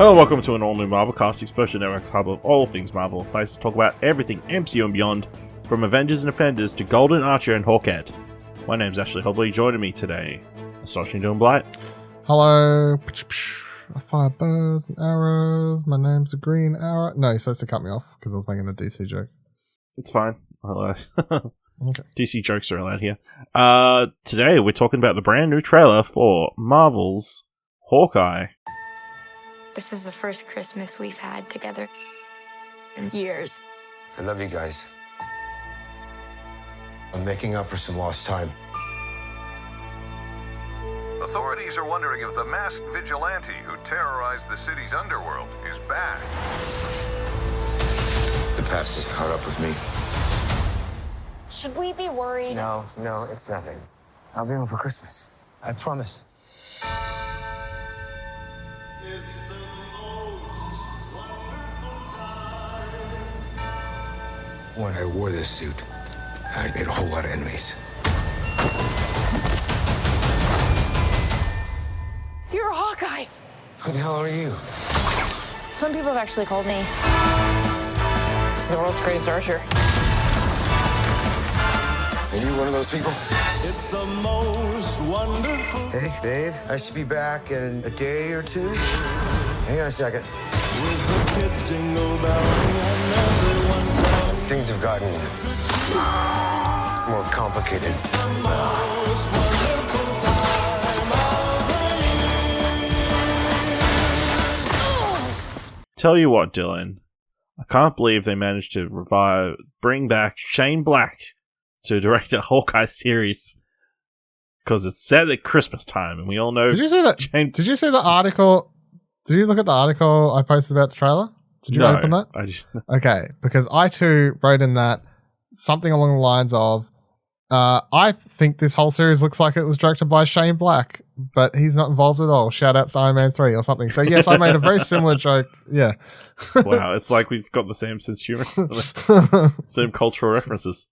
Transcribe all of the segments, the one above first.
Hello, welcome to an all-new Marvelcast, Exposure Network's hub of all things Marvel, a place to talk about everything MCU and beyond, from Avengers and Offenders to Golden Archer and Hawkeye. My name's Ashley Hobley, joining me today, Astonishing Dylan Blight. Hello. I fire bows and arrows. My name's a green arrow. No, you're supposed to cut me off because I was making a DC joke. It's fine. Okay. DC jokes are allowed here. Today we're talking about the brand new trailer for Marvel's Hawkeye. This is the first Christmas we've had together in years. I love you guys. I'm making up for some lost time. Authorities are wondering if the masked vigilante who terrorized the city's underworld is back. The past has caught up with me. Should we be worried? No, it's nothing. I'll be home for Christmas. I promise. When I wore this suit, I made a whole lot of enemies. You're a Hawkeye. Who the hell are you? Some people have actually called me the world's greatest archer. Are you one of those people? It's the most wonderful. Hey, babe, I should be back in a day or two. Hang on a second. With the kids jingle belling and everyone telling. Things have gotten more complicated. It's the most wonderful time of the year. Tell you what, Dylan, I can't believe they managed to bring back Shane Black to direct a Hawkeye series, because it's set at Christmas time, and we all know. Did you see that? Did you see the article? Did you look at the article I posted about the trailer? Did you open that? I just Okay, because I too wrote in that something along the lines of, I think this whole series looks like it was directed by Shane Black, but he's not involved at all. Shout out to Iron Man 3 or something. So yes, I made a very similar joke. Yeah. Wow, it's like we've got the same sense of humor, same cultural references.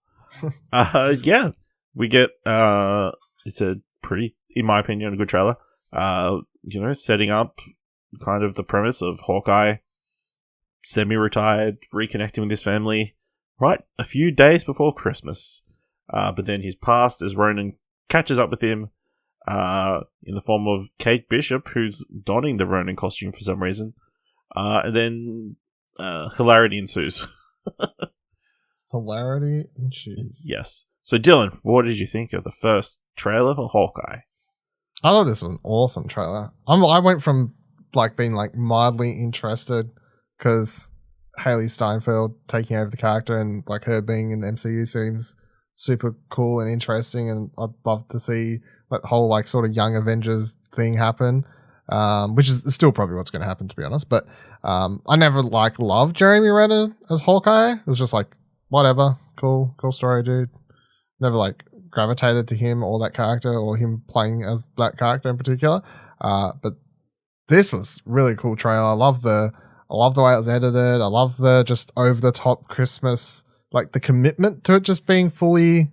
Yeah, we get it's a pretty, in my opinion, a good trailer. Setting up kind of the premise of Hawkeye semi-retired, reconnecting with his family, right a few days before Christmas. But then his past, as Ronan catches up with him, in the form of Kate Bishop, who's donning the Ronan costume for some reason. And then hilarity ensues. Hilarity and cheese. Yes. So, Dylan, what did you think of the first trailer for Hawkeye? I thought this was an awesome trailer. I went from being mildly interested because Haley Steinfeld taking over the character and her being in the MCU seems super cool and interesting, and I'd love to see that whole sort of young Avengers thing happen, which is still probably what's going to happen, to be honest. But I never loved Jeremy Renner as Hawkeye. It was just whatever, cool story, dude. Never gravitated to him or that character or him playing as that character in particular. But this was really cool trailer. I love the way it was edited. I love the just over the top Christmas, the commitment to it just being fully,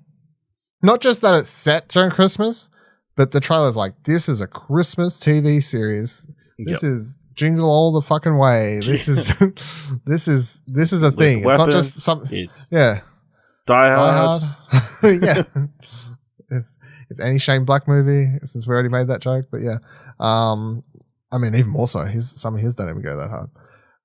not just that it's set during Christmas, but the trailer's this is a Christmas TV series. This is jingle all the fucking way. This is this is a thing. It's not just something. Yeah. Die Hard. Yeah. It's any Shane Black movie, since we already made that joke, but yeah. I mean, even more so. Some of his don't even go that hard.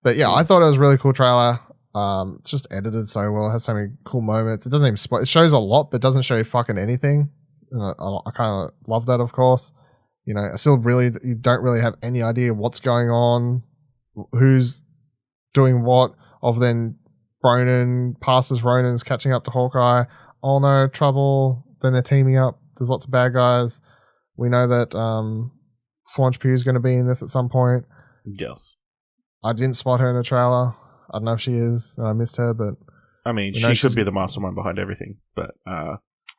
But yeah, I thought it was a really cool trailer. It's just edited so well. It has so many cool moments. It doesn't even it shows a lot, but doesn't show you fucking anything. And I kind of love that, of course. You don't really have any idea what's going on, who's doing what, of then Ronan, past as Ronan's catching up to Hawkeye. Oh no, trouble. Then they're teaming up. There's lots of bad guys. We know that Florence Pugh is going to be in this at some point. Yes. I didn't spot her in the trailer. I don't know if she is, and I missed her, but I mean, she should be the mastermind behind everything, but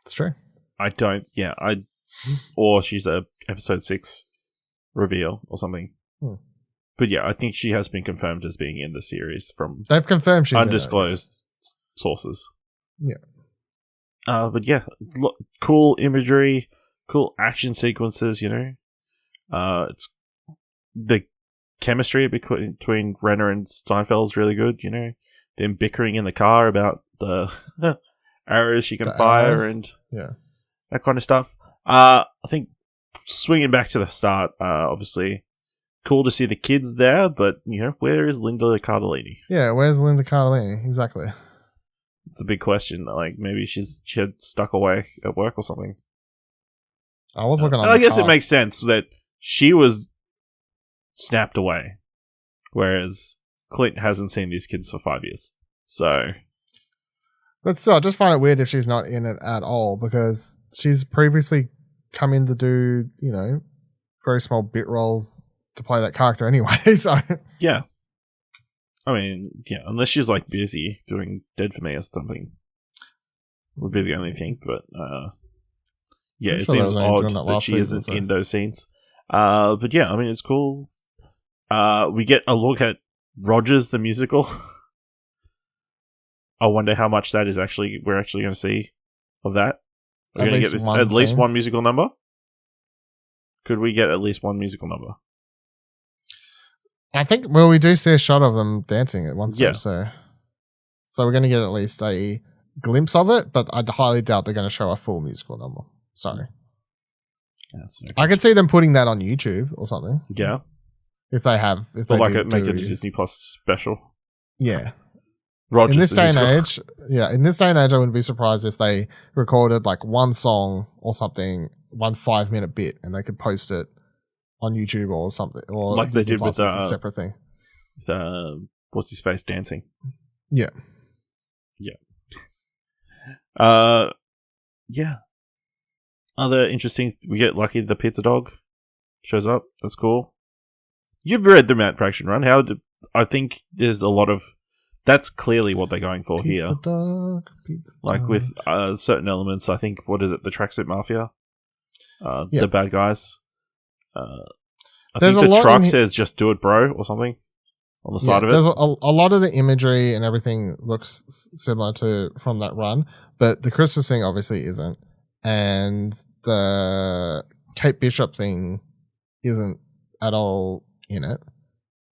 it's true. I don't. Yeah, or she's a episode 6 reveal or something. But yeah, I think she has been confirmed as being in the series from they've confirmed she's undisclosed sources. Yeah. But yeah, cool imagery, cool action sequences. It's the chemistry between Renner and Seinfeld is really good. You know, them bickering in the car about the arrows she can fire and that kind of stuff. I think swinging back to the start, obviously cool to see the kids there, but you know, where is Linda Cardellini? Yeah, where's Linda Cardellini? Exactly. It's a big question. Like maybe she had stuck away at work or something. I was looking. I guess it makes sense that she was snapped away, whereas Clint hasn't seen these kids for 5 years. So, but still, I just find it weird if she's not in it at all, because she's previously come in to do, you know, very small bit roles to play that character anyway. So yeah, I mean, yeah, unless she's like busy doing Dead for Me or something, would be the only thing. But yeah, it seems odd that she isn't in those scenes. But yeah, I mean, it's cool. We get a look at Rogers the musical. I wonder how much that is we're actually going to see of that. We're going to get at least one musical number. Could we get at least one musical number? I think. Well, we do see a shot of them dancing at one stage, so we're going to get at least a glimpse of it. But I highly doubt they're going to show a full musical number. Sorry. I could see them putting that on YouTube or something. Yeah. If they have, make it a Disney Plus special. Yeah. Rogers in this day and age, I wouldn't be surprised if they recorded like one song or something, 1 5-minute bit, and they could post it on YouTube or something, or like they did with a separate thing. With what's his face dancing? Yeah. Yeah. Other interesting, we get Lucky the pizza dog shows up. That's cool. You've read the Matt Fraction run. I think there's a lot of. That's clearly what they're going for pizza here. Dog. Like with certain elements, I think, what is it? The Tracksuit Mafia? The bad guys. I think the truck says, just do it, bro, or something on the side of it. There's a lot of the imagery and everything looks similar to from that run, but the Christmas thing obviously isn't. And the Kate Bishop thing isn't at all in it,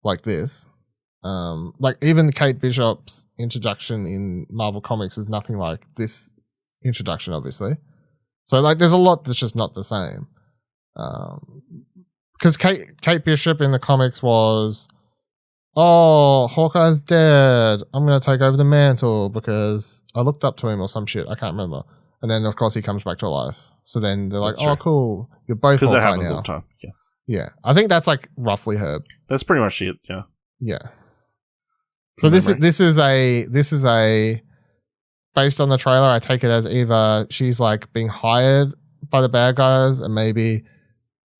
like this. Like even Kate Bishop's introduction in Marvel Comics is nothing like this introduction, obviously. So like, there's a lot that's just not the same. Because Kate Bishop in the comics was, oh, Hawkeye's dead. I'm gonna take over the mantle because I looked up to him or some shit. I can't remember. And then of course he comes back to life. So then they're like, oh, cool, you're both Hawkeye now. Because that happens all the time. Yeah. Yeah, I think that's like roughly her. That's pretty much it. Yeah. Yeah. So this is a based on the trailer, I take it as either she's like being hired by the bad guys and maybe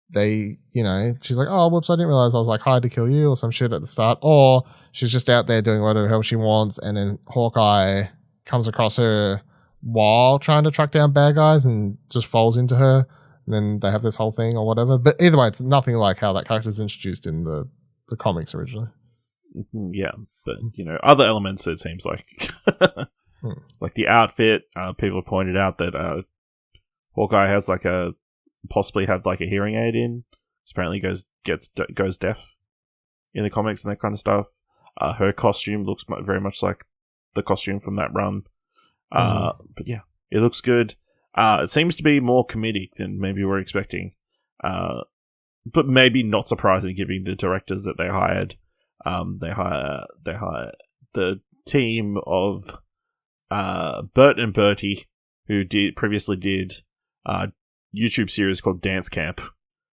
they, you know, she's like, oh, whoops, I didn't realize I was like hired to kill you or some shit at the start, or she's just out there doing whatever the hell she wants and then Hawkeye comes across her while trying to track down bad guys and just falls into her and then they have this whole thing or whatever. But either way, it's nothing like how that character is introduced in the comics originally. Yeah, but you know, other elements it seems like like the outfit. People pointed out that Hawkeye has like possibly have like a hearing aid in. Apparently goes deaf in the comics and that kind of stuff. Her costume looks very much like the costume from that run. But yeah, it looks good. It seems to be more comedic than maybe we're expecting. But maybe not surprising given the directors that they hired. They hire the team of Bert and Bertie, who previously did a YouTube series called Dance Camp.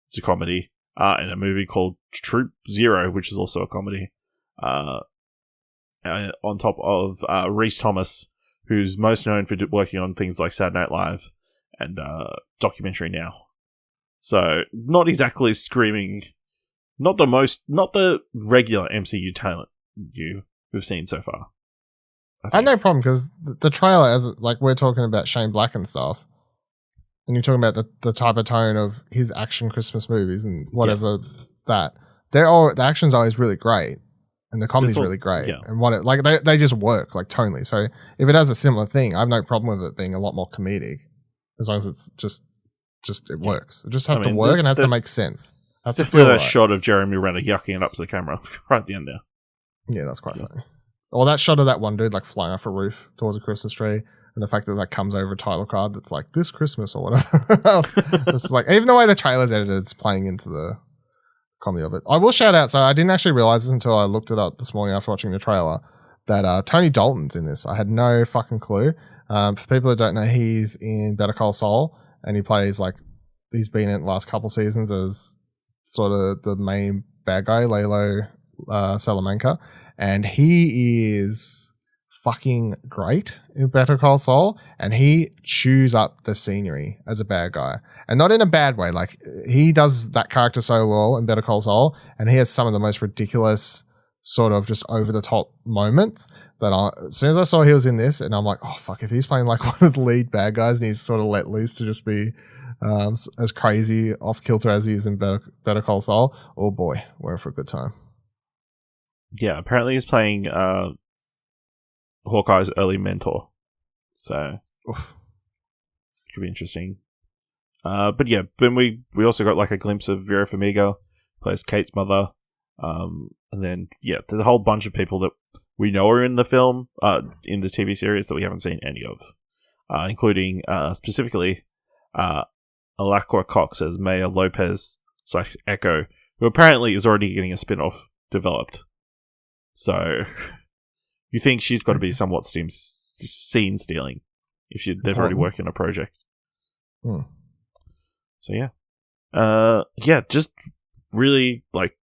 It's a comedy, and a movie called Troop Zero, which is also a comedy. On top of Rhys Thomas, who's most known for working on things like Saturday Night Live and Documentary Now. So not exactly screaming. Not the regular MCU talent we've seen so far. I have no problem because the trailer, as like we're talking about Shane Black and stuff, and you're talking about the type of tone of his action Christmas movies and whatever the action's always really great and the comedy's really great and they just work like tonally. So if it has a similar thing, I have no problem with it being a lot more comedic as long as it's just it works. It just has to work and has to make sense. It's That's to definitely feel that right. shot of Jeremy Renner yucking it up to the camera right at the end there. Yeah, that's quite funny. Or that shot of that one dude like flying off a roof towards a Christmas tree, and the fact that that comes over a title card that's like this Christmas or whatever. It's like even the way the trailer's edited, it's playing into the comedy of it. I will shout out. So I didn't actually realize this until I looked it up this morning after watching the trailer that Tony Dalton's in this. I had no fucking clue. For people who don't know, he's in Better Call Saul, and he plays like he's been in the last couple seasons as sort of the main bad guy, Lalo Salamanca, and he is fucking great in Better Call Saul, and he chews up the scenery as a bad guy, and not in a bad way. Like he does that character so well in Better Call Saul, and he has some of the most ridiculous sort of just over the top moments that as soon as I saw he was in this, and I'm like, oh fuck, if he's playing like one of the lead bad guys and he's sort of let loose to just be as crazy off kilter as he is in Better Call Saul, oh boy, we're in for a good time. Yeah, apparently he's playing Hawkeye's early mentor. So, could be interesting. But yeah, then we also got like a glimpse of Vera Farmiga, plays Kate's mother. And then, yeah, there's a whole bunch of people that we know are in the film, in the TV series that we haven't seen any of, including specifically Alacqua Cox as Maya Lopez / Echo, who apparently is already getting a spin-off developed. So, you think she's got to be somewhat scene stealing if they've already worked on a project. So, yeah. Yeah, just really, like,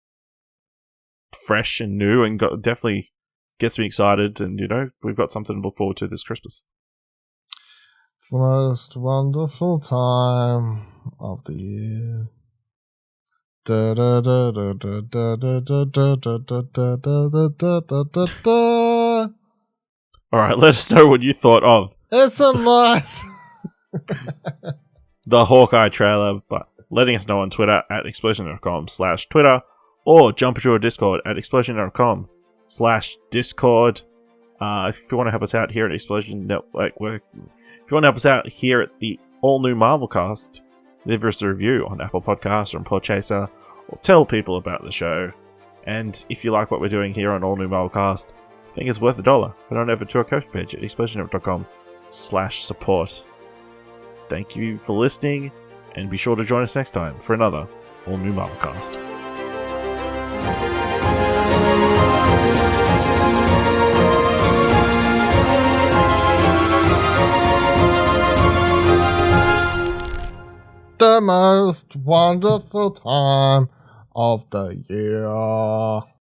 fresh and new, and definitely gets me excited, and, you know, we've got something to look forward to this Christmas. It's the most wonderful time of the year. Da, da, da, da, da, da, da, da, da, da, da, da, da, da, da. Alright, let us know what you thought of It's a must. the Hawkeye trailer, but letting us know on Twitter at explosion.com/Twitter, or jump into our Discord at explosion.com/Discord. If you want to help us out here at Explosion Network, if you want to help us out here at the all-new Marvel cast, leave us a review on Apple Podcasts or on Podchaser, or tell people about the show. And if you like what we're doing here on All New Marvel Cast, I think it's worth $1. Head on over to our Ko-fi page at explosionnetwork.com/support. Thank you for listening, and be sure to join us next time for another All New Marvel Cast. The most wonderful time of the year.